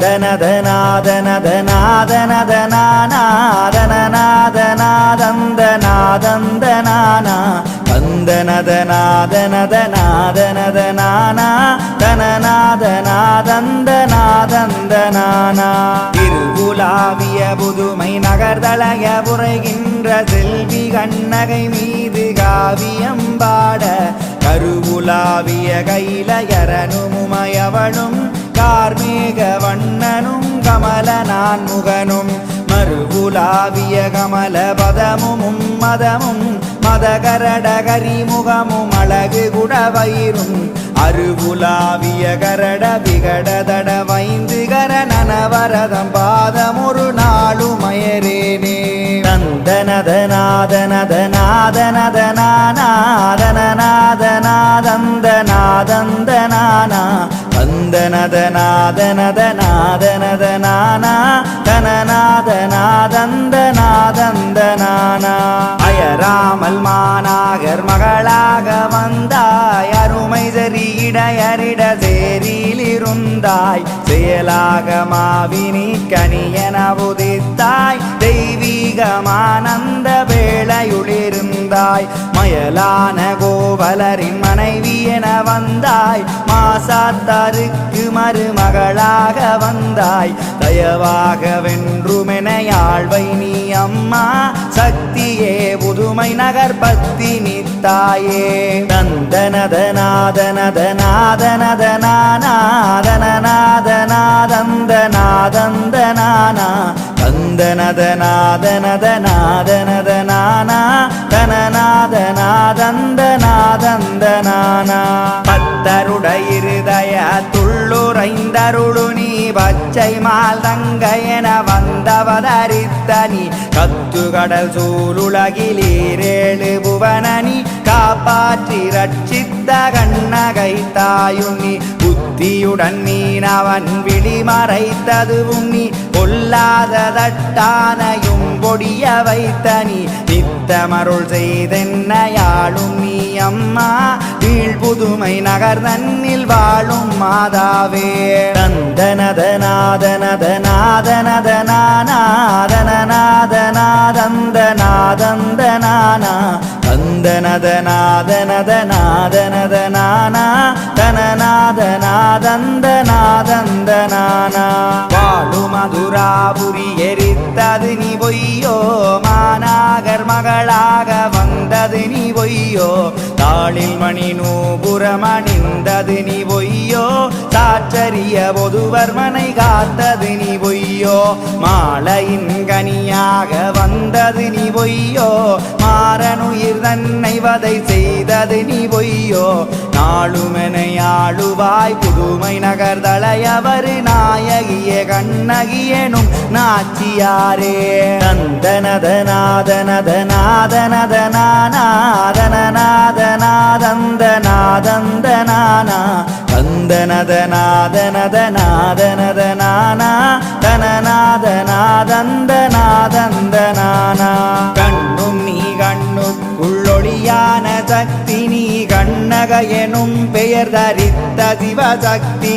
தந்தனதனாதனதனாதனதனாதனதனாதந்தனாதந்தனானா தந்தனதனாதனதனாதனதனானா தனநாதனாதந்தனாதந்தனானா திருவுலாவிய புதுமை நகர்தலைய புரைகின்ற செல்வி கண்ணகை மீது காவியம் பாட கருவுலாவிய கைலயரனுமுமயவனும் கார்மேக வண்ணனும் கமல நான்முகனும் மறுவுலாவிய கமல பதமும் மதமும் மதகரட கரிமுகமும் அழகு குடவயிரும் அருவுலாவிய கரட விகடதட வைந்து கரணனவரதம் பாதமொரு நாளுமயரேனே தந்தனதனாதனதனாதனநாதனாதந்தனாதந்தனானா தந்தனதனாதனதனாதனதனானா தனநாதனாதந்தனாதந்தனானா அயராமல் மாநாகர் மகளாக வந்தாய் அருமை சரி இடையரிட சேரிலிருந்தாய் செயலாக மாவினி கனியன உதித்தாய் தெய்வீகமானந்த வேளையுளிருந்தாய் மயலான கோவலரின் மனைவி என வந்தாய் மாசாத்தாருக்கு மருமகளாக வந்தாய் தயவாக வென்றுமெனையாழ்வை நீ அம்மா சக்தியே புதுமை நகர் பத்தினி தாயே தந்தனதனாதனதனாதனநாதனாதந்தனாதந்தனானா தந்தனதனாதனதனாதனதனானா தனநாதனாதந்தனாதந்தனானா பத்தருடையிருதய துள்ளுரைந்தருளு நீ பச்சை மால் தங்கையென வந்தவதரித்தனி கத்துகடல் சூழுலகிலீரேழு புவனனி காப்பாற்றி ரட்சித்த கண்ணகை தாயுண்ணி புத்தியுடன் மீனவன் விழிமறைத்தது உண்ணி பொல்லாததட்டானையும் பொடிய வைத்தனி நித்தமருள் செய்தென்னையாளும் நீ அம்மா வீழ் புதுமை நகர் தன்னில் வாழும் மாதாவே தந்தனதனாதனதனாதனநாதனாதந்தனாதந்தனானா தந்தனதனாதனதனாதனதனானா தனநாதனாதந்தனாதந்தனானா வாழு மதுராபுரி எரித்தது நீ பொய்யோ மாநாகர் மகளாக வந்தது நீ பொய்யோ தாளில் மணி நூபுரமணிந்தது நீ பொய்யோ சாற்றறிய பொதுவர்மனை காத்தது நீ பொய்யோ மாலையின் கனியாக வந்தது நீ பொய்யோ மாறனுயிர் தன்னை வதை செய்தது நீ பொய்யோ நாளுமெனையாளுவாய் புதுமை நகர் தலையவர் நாயகிய கண்ணகியனும் நாச்சியாரே தந்தனதனாதனதனாதனநாதனாதந்தனாதந்தனானா தந்தனதனாதனதனாதனதனானா தனநாதனாதந்தனாதந்தனானா கண்ணும் நீ கண்ணுக்குள்ளொளியான சக்தி நீ கண்ணக எனும் பெயர் தரித்த சிவசக்தி